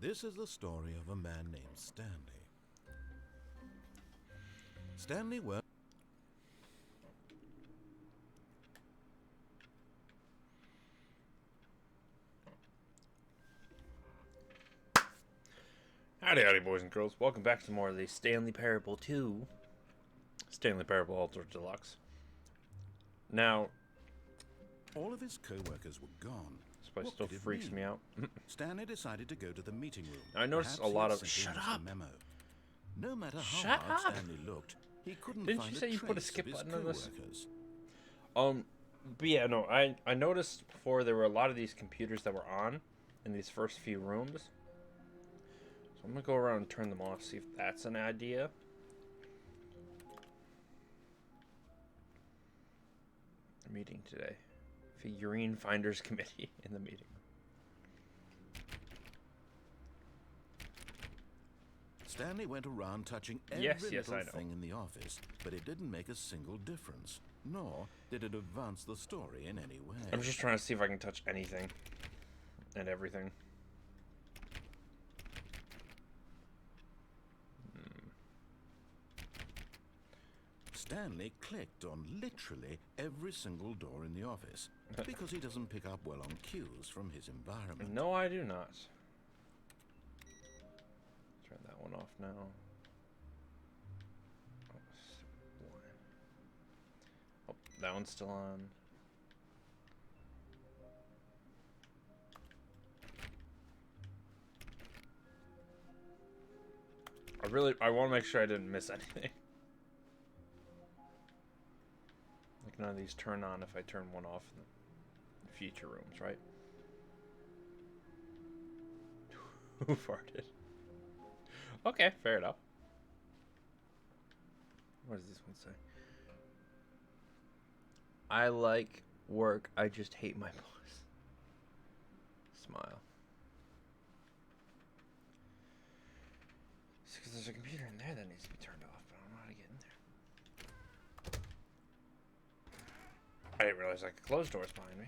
This is the story of a man named Stanley. Stanley worked... Howdy, boys and girls. Welcome back to more of the Stanley Parable 2. Stanley Parable Ultra Deluxe. Now, all of his co-workers were gone. this place still freaks me out. Stanley decided to go to the meeting room. I noticed a lot of... Shut up! Memo. No matter how Shut hard up! Stanley looked, he couldn't Didn't find you say you put a trace skip of his button on this? co-workers. But yeah, no, I noticed before there were a lot of these computers that were on in these first few rooms. So I'm gonna go around and turn them off, see if that's an idea. Meeting today. Figurine Finders Committee in the meeting. Stanley went around touching every little thing in the office, but it didn't make a single difference, nor did it advance the story in any way. I'm just trying to see if I can touch anything and everything. Stanley clicked on literally every single door in the office, because he doesn't pick up well on cues from his environment. No, I do not. Turn that one off now. Oh, that one's still on. I want to make sure I didn't miss anything. Like none of these turn on if I turn one off in the future rooms, right? Who farted? Okay, fair enough. What does this one say? I like work, I just hate my boss. Smile. It's because there's a computer in there that needs to be turned off, but I don't know how to get in there. I didn't realize I could close doors behind me.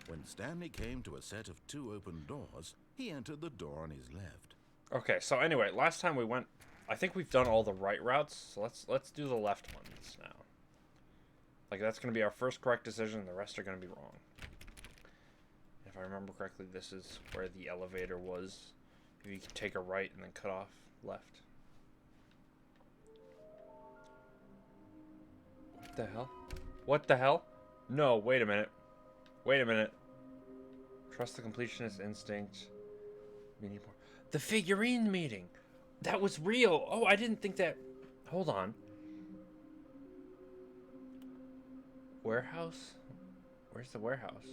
When Stanley came to a set of 2 open doors, he entered the door on his left. Okay, so anyway, last time we went, I think we've done all the right routes, so let's do the left ones now. Like, that's going to be our first correct decision, the rest are going to be wrong. If I remember correctly, this is where the elevator was. If you can take a right and then cut off left. What the hell? What the hell? No, wait a minute. Wait a minute. Trust the completionist instinct. We need more. The figurine meeting. That was real. Oh, I didn't think that. Hold on. Warehouse? Where's the warehouse?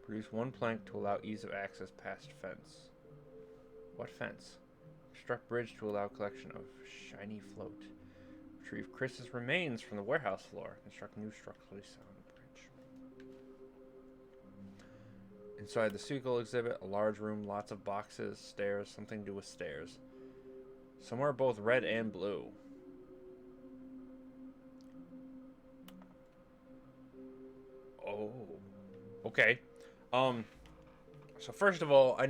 Produce 1 plank to allow ease of access past fence. What fence? Construct bridge to allow collection of shiny float. Retrieve Chris's remains from the warehouse floor. Construct new structurally sound bridge. Inside the sequel exhibit, a large room, lots of boxes, stairs, something to do with stairs. Somewhere both red and blue. Oh. Okay. So first of all, I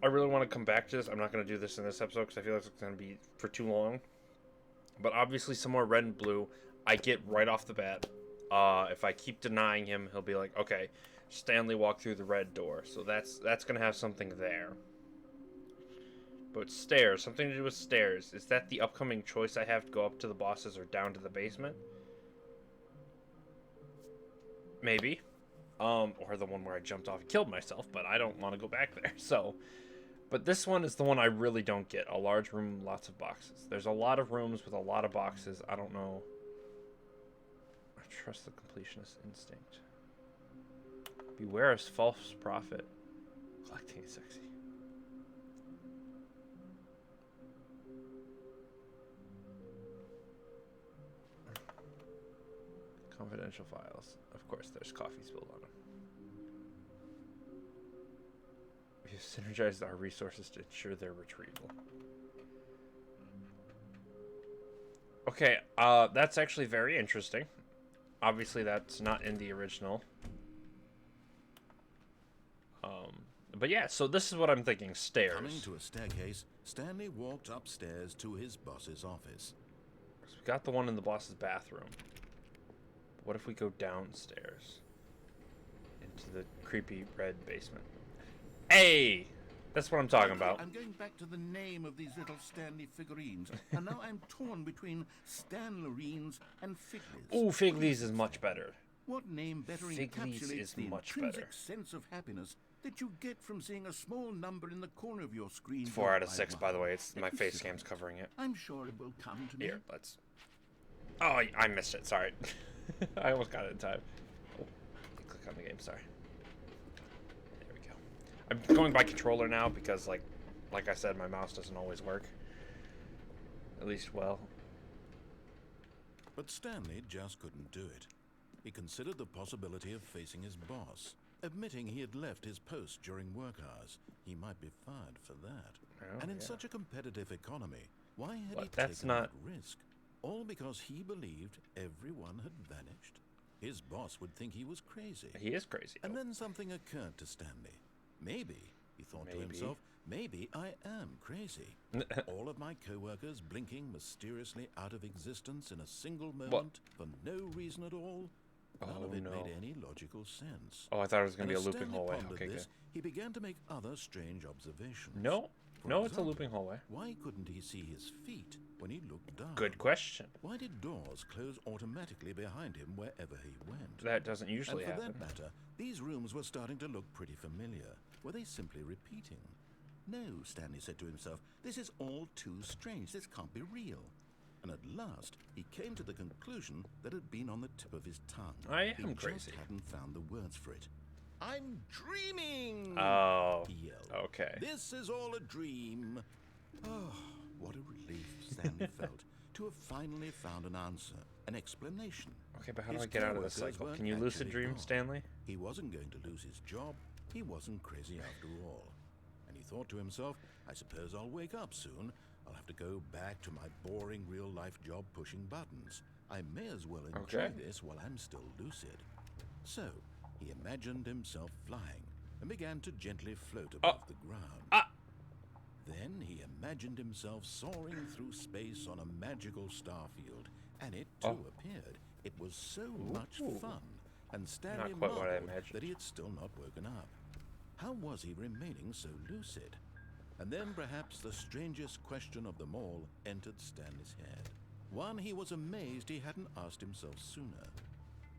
really want to come back to this. I'm not going to do this in this episode because I feel like it's going to be for too long. But obviously somewhere red and blue, I get right off the bat. If I keep denying him, he'll be like, okay, Stanley walked through the red door. So that's going to have something there. But stairs, something to do with stairs. Is that the upcoming choice I have to go up to the bosses or down to the basement? Maybe. or the one where I jumped off and killed myself, but I don't want to go back there. So, but this one is the one I really don't get. A large room, lots of boxes. There's a lot of rooms with a lot of boxes. I don't know. I trust the completionist instinct. Beware of false prophet. Collecting is sexy. Confidential files. Of course, there's coffee spilled on them. We have synergized our resources to ensure their retrieval. Okay, that's actually very interesting. Obviously, that's not in the original. But yeah, so this is what I'm thinking. Stairs. Coming to a staircase, Stanley walked upstairs to his boss's office. So we got the one in the boss's bathroom. What if we go downstairs into the creepy red basement? Hey! That's what I'm talking about. I'm going back to the name of these little Stanley figurines, and now I'm torn between Stanlerines and Figlies. Ooh, Figlies is much better. What name better encapsulates the intrinsic sense of happiness that you get from seeing a small number in the corner of your screen? 4 out of 6, by the way. It's my face cam's covering it. I'm sure it will come to me. Here, let's... Oh, I missed it. Sorry. I almost got it in time. Oh, click on the game. Sorry. There we go. I'm going by controller now because, like I said, my mouse doesn't always work. At least well. But Stanley just couldn't do it. He considered the possibility of facing his boss, admitting he had left his post during work hours. He might be fired for that. Oh, and in such a competitive economy, why had he that's taken not... that risk? All because he believed everyone had vanished. His boss would think he was crazy. He is crazy. And then something occurred to Stanley. Maybe, he thought to himself, maybe I am crazy. All of my co-workers blinking mysteriously out of existence in a single moment for no reason at all. None of it made any logical sense. Oh, I thought it was going to be a looping Stanley hallway. pondered Okay, this, good. He began to make other strange observations. No, it's a looping hallway. Why couldn't he see his feet when he looked down? Good question. Why did doors close automatically behind him wherever he went? That doesn't usually happen. And for that matter, these rooms were starting to look pretty familiar. Were they simply repeating? No, Stanley said to himself, this is all too strange. This can't be real. And at last, he came to the conclusion that had been on the tip of his tongue. I am he crazy. Just hadn't found the words for it. I'm dreaming! Oh, he yelled. Okay. This is all a dream. Oh, what a relief Stanley felt to have finally found an answer, an explanation. Okay, but how do I get out of this cycle? Can you lucid dream, Stanley? He wasn't going to lose his job. He wasn't crazy after all. And he thought to himself, I suppose I'll wake up soon. I'll have to go back to my boring real-life job pushing buttons. I may as well enjoy this while I'm still lucid. So, he imagined himself flying and began to gently float above the ground. Then he imagined himself soaring through space on a magical starfield, and it too appeared. It was so much fun, and Stanley marveled that he had still not woken up. How was he remaining so lucid? And then perhaps the strangest question of them all entered Stanley's head. One he was amazed he hadn't asked himself sooner.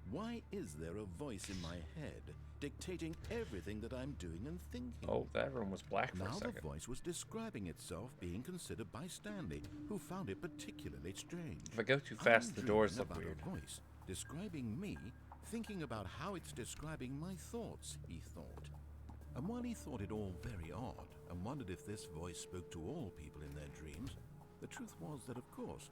Why is there a voice in my head dictating everything that I'm doing and thinking? Oh, that room was black for a second. Now the voice was describing itself being considered by Stanley, who found it particularly strange. If I go too fast, the doors look weird. A voice describing me, thinking about how it's describing my thoughts, he thought. And while he thought it all very odd, and wondered if this voice spoke to all people in their dreams, the truth was that, of course,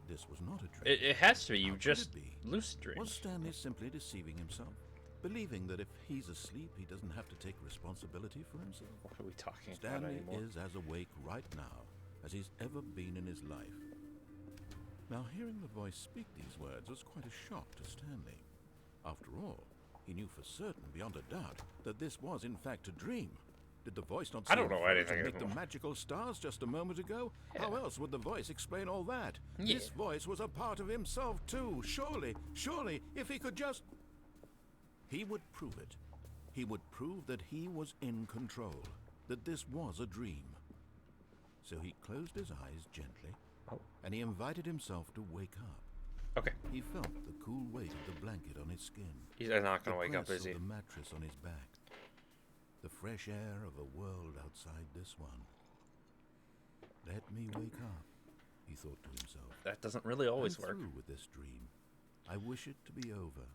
this was not a dream. It has to be. You just lucid dream. Was Stanley simply deceiving himself? Believing that if he's asleep, he doesn't have to take responsibility for himself? What are we talking about Stanley anymore? is as awake right now as he's ever been in his life. Now, hearing the voice speak these words was quite a shock to Stanley. After all, he knew for certain, beyond a doubt, that this was in fact a dream. Did the voice not say I don't know anything make the magical stars just a moment ago? Yeah. How else would the voice explain all that? Yeah. This voice was a part of himself too. Surely, if he could just... He would prove it. He would prove that he was in control, that this was a dream. So he closed his eyes gently, and he invited himself to wake up. Okay. He felt the cool weight of the blanket on his skin. He's not The gonna wake up, press is he? of the mattress on his back. The fresh air of a world outside this one. Let me wake up, he thought to himself. That doesn't really always I'm work. through with this dream. I wish it to be over.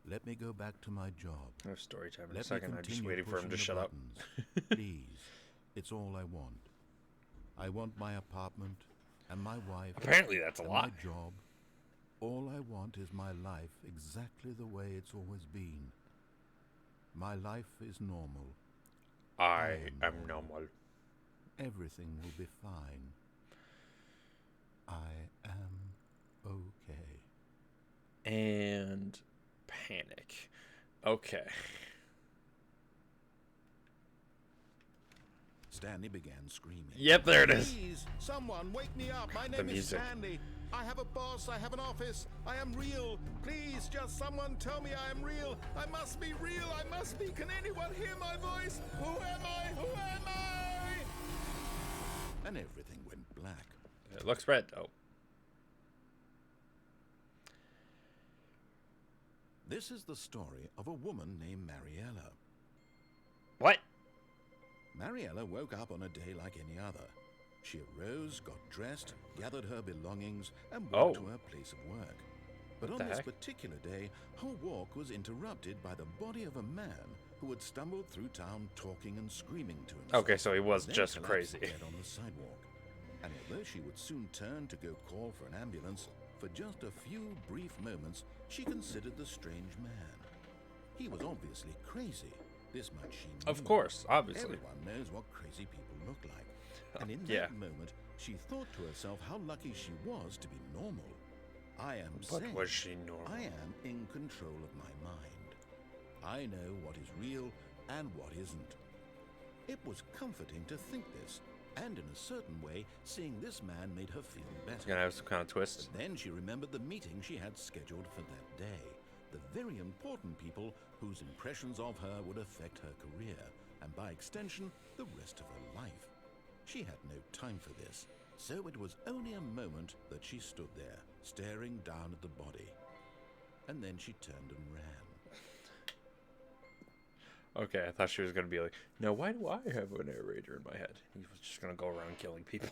Let me go back to my job. I have story time in a Let me second. I'm just continue waiting for him to pushing shut the up. buttons. Please, it's all I want. I want my apartment and my wife. Apparently that's a and lot. my job. All I want is my life exactly the way it's always been. My life is normal. I am normal. Everything will be fine. I am okay. And panic. Okay. Stanley began screaming. Yep, there it is. Please, someone wake me up. My The name is music. Stanley. I have a boss. I have an office. I am real. Please, just someone tell me I am real. I must be real. I must be. Can anyone hear my voice? Who am I? Who am I? And everything went black. It looks red. Oh. This is the story of a woman named Marielle. What? Marielle woke up on a day like any other. She arose, got dressed, gathered her belongings, and walked to her place of work. But on this particular day, her walk was interrupted by the body of a man who had stumbled through town talking and screaming to himself. Okay, so he was Then just collapsed crazy. dead on the sidewalk. And although she would soon turn to go call for an ambulance, for just a few brief moments, she considered the strange man. He was obviously crazy. This much she knew. Of course, obviously. Everyone knows what crazy people look like. And in Yeah. that moment, she thought to herself how lucky she was to be normal. I am But sane. was she normal? I am in control of my mind. I know what is real and what isn't. It was comforting to think this, and in a certain way, seeing this man made her feel It's better. gonna have some kind of twist. But then she remembered the meeting she had scheduled for that day. The very important people whose impressions of her would affect her career, and by extension, the rest of her life. She had no time for this, so it was only a moment that she stood there, staring down at the body. And then she turned and ran. Okay, I thought she was gonna be like, now why do I have a narrator in my head? He was just gonna go around killing people.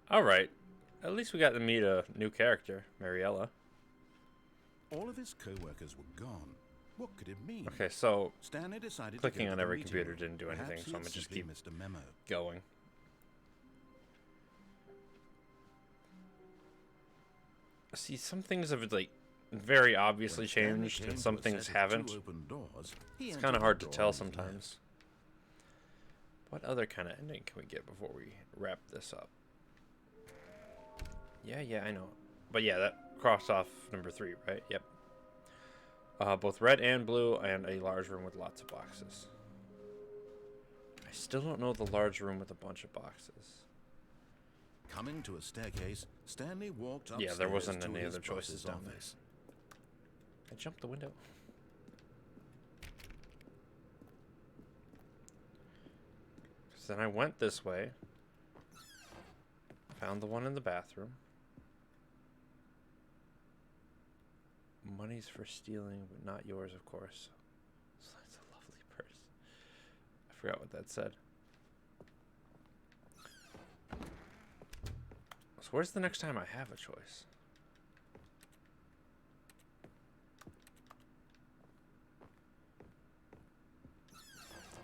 Alright. At least we got to meet a new character, Marielle. All of his co-workers were gone. What could it mean? Okay, so Stanley decided clicking to go on to the every meeting computer room. didn't do anything, Perhaps so he I'm had gonna just simply keep missed a memo. going. See, some things have like very obviously When Stanley changed, came and to some a things set of haven't. 2 open doors, he It's entered kind of the hard to door tell on his sometimes. What other kind of ending can we get before we wrap this up? Yeah, I know. But yeah, that crossed off number 3, right? Yep. Both red and blue, and a large room with lots of boxes. I still don't know the large room with a bunch of boxes. Coming to a staircase, Stanley walked upstairs. Yeah, there wasn't to any his other choices boss's down there. office. I jumped the window. So then I went this way. Found the one in the bathroom. Money's for stealing, but not yours, of course. So that's a lovely purse. I forgot what that said. So where's the next time I have a choice?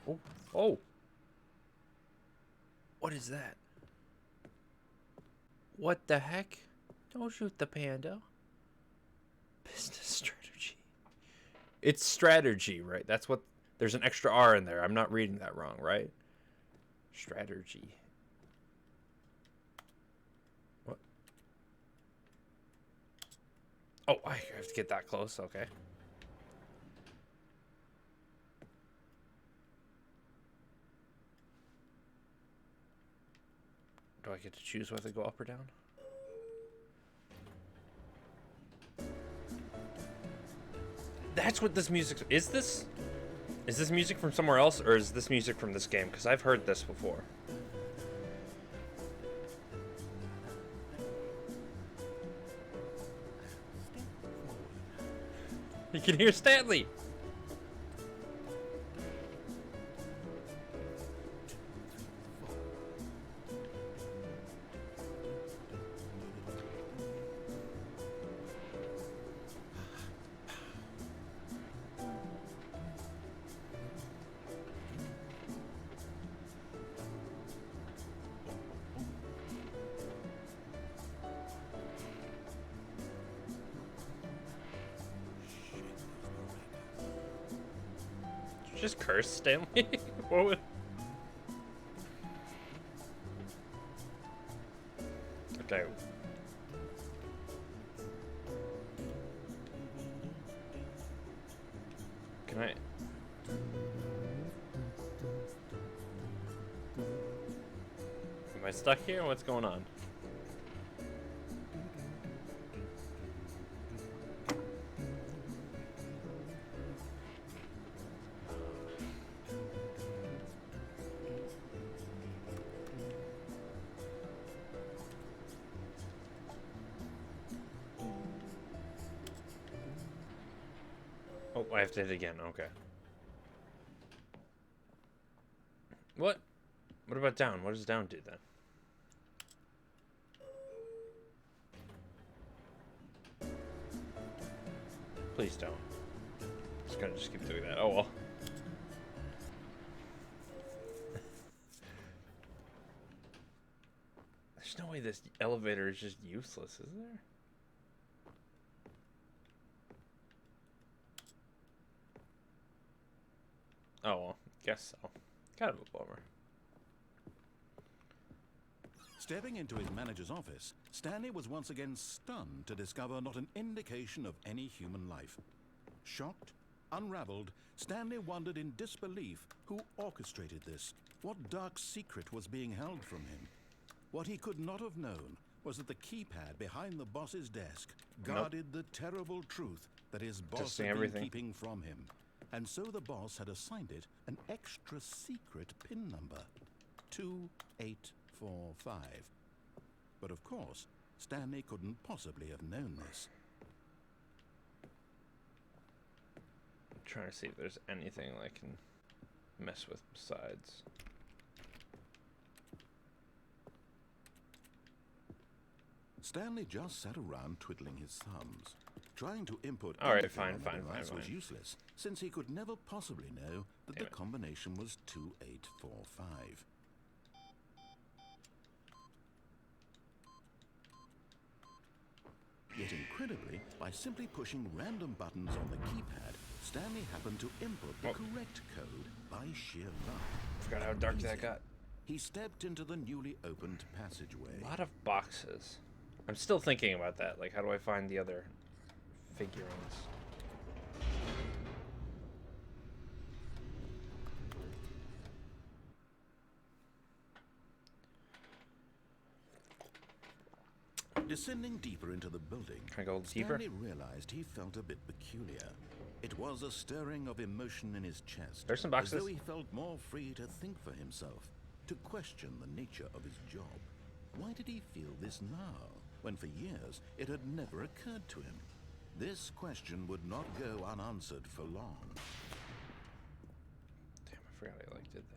Oh, oh! What is that? What the heck? Don't shoot the panda. Business strategy. It's strategy, right? That's what... There's an extra R in there. I'm not reading that wrong, right? Strategy. What? Oh, I have to get that close. Okay. Do I get to choose whether to go up or down? That's what this music is. Is this music from somewhere else, or is this music from this game? Because I've heard this before. You can hear Stanley. Just curse Stanley. What would... Okay. Can I? Am I stuck here? What's going on? Oh, I have to hit it again. Okay. What? What about down? What does down do then? Please don't. Just gonna keep doing that. Oh well. There's no way this elevator is just useless, is there? Oh well, guess so. Kind of a bummer. Stepping into his manager's office, Stanley was once again stunned to discover not an indication of any human life. Shocked, unraveled, Stanley wondered in disbelief who orchestrated this, what dark secret was being held from him. What he could not have known was that the keypad behind the boss's desk guarded the terrible truth that his boss had been keeping from him. And so the boss had assigned it an extra secret PIN number, 2845. But of course, Stanley couldn't possibly have known this. I'm trying to see if there's anything I can mess with besides. Stanley just sat around twiddling his thumbs. Trying to input fine. was useless, since he could never possibly know that the combination was 2845. Yet incredibly, by simply pushing random buttons on the keypad, Stanley happened to input the correct code by sheer luck. Forgot how dark that got. He stepped into the newly opened passageway. A lot of boxes. I'm still thinking about that. Like, how do I find the other figurines? Descending deeper into the building, Can I go deeper? Stanley realized he felt a bit peculiar. It was a stirring of emotion in his chest. There's some boxes. As though he felt more free to think for himself, to question the nature of his job. Why did he feel this now, when for years it had never occurred to him? This question would not go unanswered for long. Damn, I forgot I did that.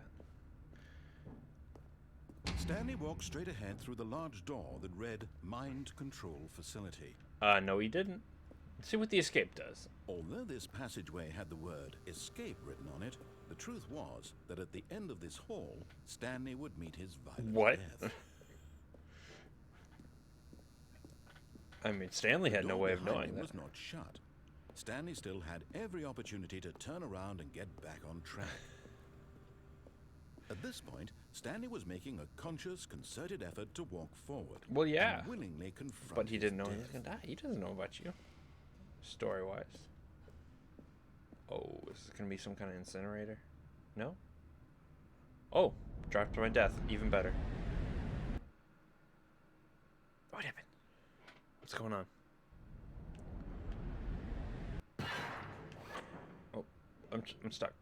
Stanley walked straight ahead through the large door that read Mind Control Facility. No he didn't. Let's see what the escape does. Although this passageway had the word escape written on it, the truth was that at the end of this hall, Stanley would meet his violent death. I mean, Stanley had no way of knowing that. Was not shut. Stanley still had every opportunity to turn around and get back on track. At this point, Stanley was making a conscious, concerted effort to walk forward. Well, yeah. And willingly confront But he didn't know his he was gonna die. He doesn't know about you. Story-wise. Oh, is this gonna be some kind of incinerator? No? Oh, dropped to my death. Even better. What happened? What's going on? Oh, I'm stuck.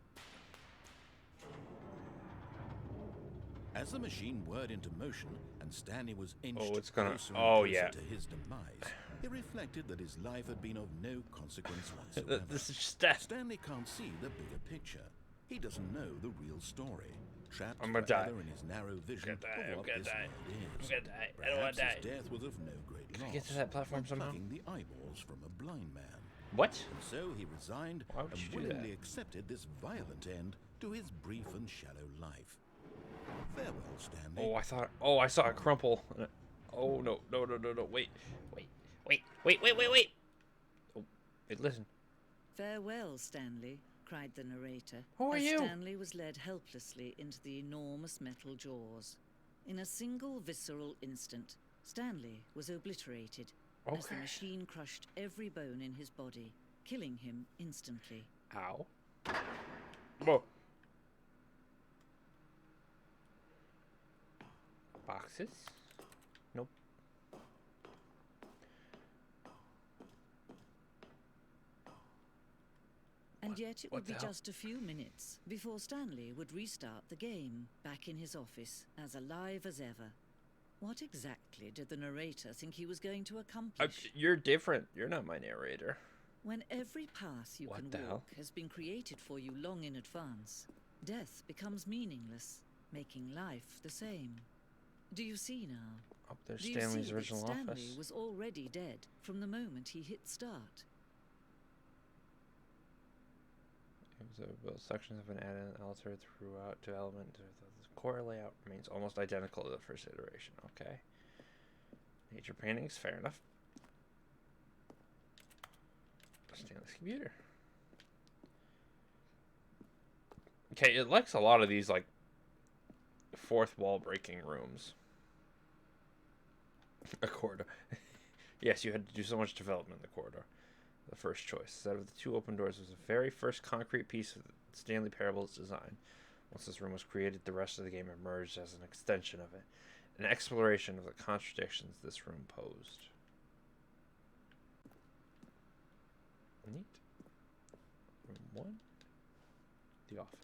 As the machine whirred into motion and Stanley was inched Oh, it's gonna. closer and Oh closer yeah. to his demise, He reflected that his life had been of no consequence whatsoever. This is just death. Stanley can't see the bigger picture. He doesn't know the real story. Trapped I'm gonna die. forever in his narrow vision of what this world is. I'm gonna die. I don't Perhaps wanna die. his death was of no great Can I loss. get to that platform like somehow? plucking the eyeballs from a blind man. What? And so he resigned Why would and you do willingly that? accepted this violent end to his brief and shallow life. Farewell, Stanley. Oh, I thought. Oh, I saw a crumple. Oh no! No! No! No! No! Wait! Wait! Wait! Wait! Wait! Wait! Wait! Oh, hey, listen. Farewell, Stanley, cried the narrator. Who are as you? Stanley was led helplessly into the enormous metal jaws. In a single visceral instant, Stanley was obliterated as the Okay. machine crushed every bone in his body, killing him instantly. Ow. Whoa. Boxes? Nope. And yet it what would be the hell? just a few minutes before Stanley would restart the game, back in his office, as alive as ever. What exactly did the narrator think he was going to accomplish? You're different. You're not my narrator. When every path you What can the hell? walk has been created for you long in advance, death becomes meaningless, making life the same. Do you see now? Oh, there's Do you Stanley's see that original Stanley office. was already dead from the moment he hit start? Sections have been added and altered throughout to element. The core layout remains almost identical to the first iteration. Okay. Nature paintings, fair enough. Stanley's computer. Okay, it likes a lot of these like fourth wall breaking rooms. A corridor. Yes, you had to do so much development in the corridor. The first choice. Instead of the two open doors was the very first concrete piece of Stanley Parable's design. Once this room was created, the rest of the game emerged as an extension of it. An exploration of the contradictions this room posed. Neat. Room 1. The office.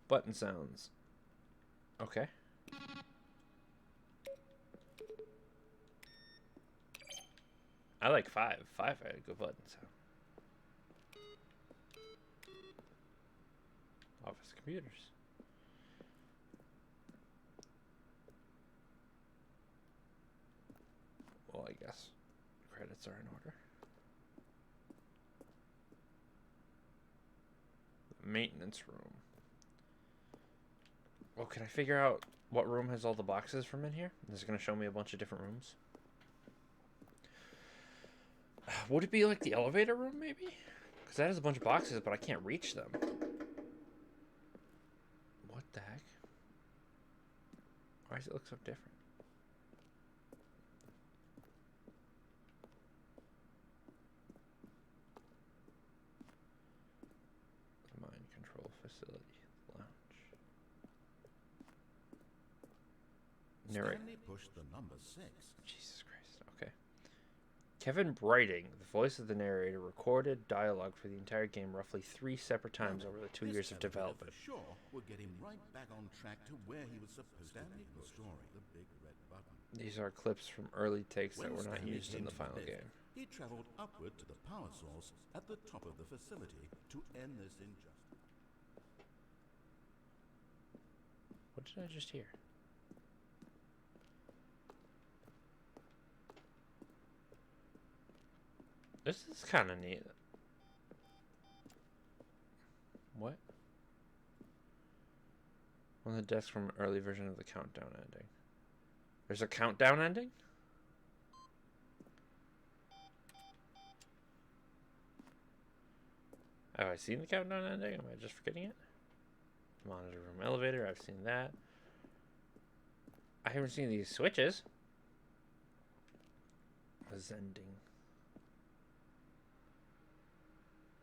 Button sounds. Okay. I like 5. 5 had a good button sound. Office computers. Well, I guess credits are in order. Maintenance room. Well, can I figure out what room has all the boxes from in here? This is going to show me a bunch of different rooms. Would it be like the elevator room, maybe? Because that has a bunch of boxes, but I can't reach them. What the heck? Why does it look so different? Mind control facility. Lounge. Narrate. Stanley pushed the number 6. Jesus Christ. Okay. Kevin Brighting, the voice of the narrator, recorded dialogue for the entire game roughly 3 separate times over the 2 This years of elevator development. For sure would get him right back on track to where he was supposed to be in the story. The big red button. These are clips from early takes that When were not Stanley used in came the to final lift, game. He traveled upward to the power source at the top of the facility to end this injustice. What did I just hear? This is kind of neat. What? On the desk from an early version of the countdown ending. There's a countdown ending? Have I seen the countdown ending? Am I just forgetting it? Monitor room elevator, I've seen that. I haven't seen these switches. Zending.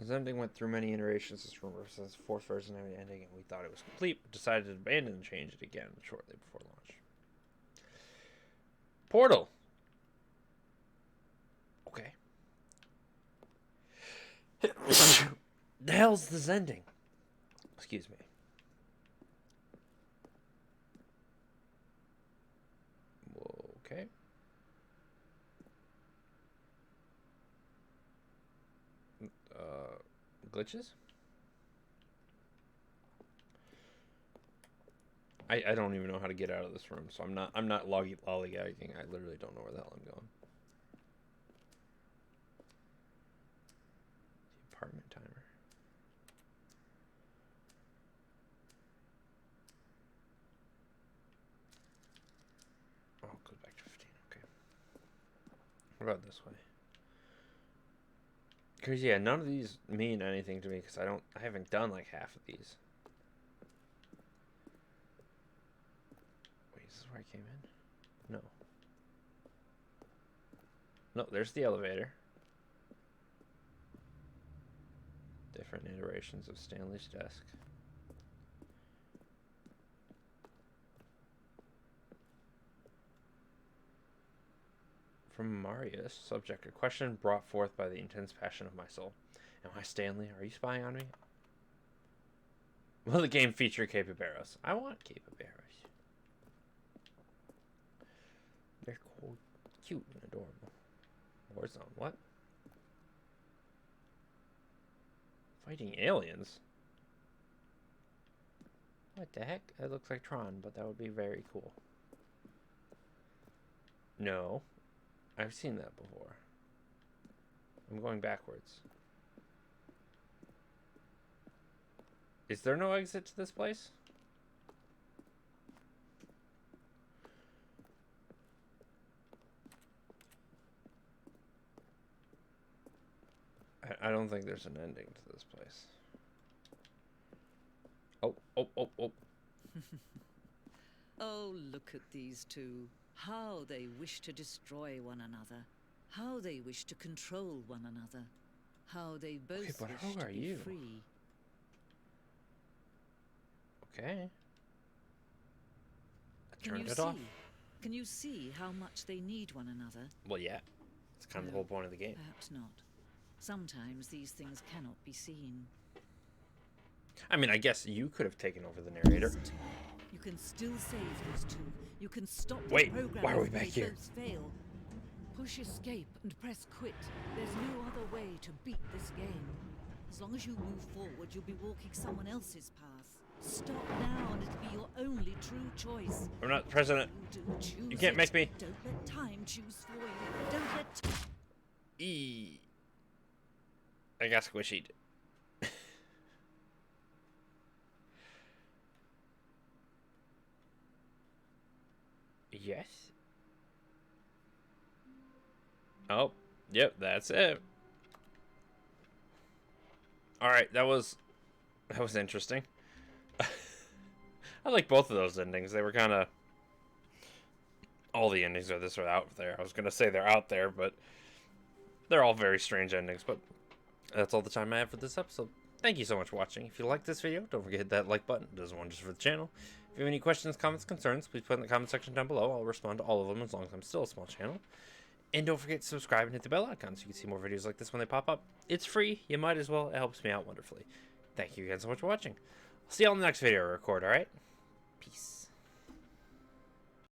Zending went through many iterations this rumor since the 4th version of the ending, and we thought it was complete, but decided to abandon and change it again shortly before launch. Portal. Okay. The hell's the Zending? Excuse me. Okay. glitches? I don't even know how to get out of this room, so I'm not lollygagging. I literally don't know where the hell I'm going. The apartment timer. Oh, it goes back to 15. Okay. What about this way? Because yeah, none of these mean anything to me because I haven't done like half of these. Wait, is this where I came in? No. No, there's the elevator. Different iterations of Stanley's desk. From Marius, subject, a question brought forth by the intense passion of my soul. Am I Stanley? Are you spying on me? Will the game feature capybaras? I want capybaras. They're cool, cute, and adorable. Warzone, what? Fighting aliens? What the heck? That looks like Tron, but that would be very cool. No. I've seen that before. I'm going backwards. Is there no exit to this place? I don't think there's an ending to this place. Oh. Oh, look at these two. How they wish to destroy one another. How they wish to control one another. How they both wish to be free. Okay. I turned it off. Can you see how much they need one another? Well, yeah. It's kind of the whole point of the game. Perhaps not. Sometimes these things cannot be seen. I mean, I guess you could have taken over the narrator. You can still save these two. You can stop the Wait, program. why are we back here? Fail. Push escape and press quit. There's no other way to beat this game. As long as you move forward, you'll be walking someone else's path. Stop now and it'll be your only true choice. I'm not president. You can't make me. Don't let time choose for you. Don't let... I got squishied. Yes. Oh, yep, that's it. All right, that was interesting. I like both of those endings. They were kind of... All the endings are this or out there. I was going to say they're out there, but they're all very strange endings. But that's all the time I have for this episode. Thank you so much for watching. If you like this video, don't forget to hit that like button. It does wonders for the channel. If you have any questions, comments, concerns, please put in the comment section down below. I'll respond to all of them as long as I'm still a small channel. And don't forget to subscribe and hit the bell icon so you can see more videos like this when they pop up. It's free. You might as well. It helps me out wonderfully. Thank you again so much for watching. I'll see you all in the next video I record, alright? Peace.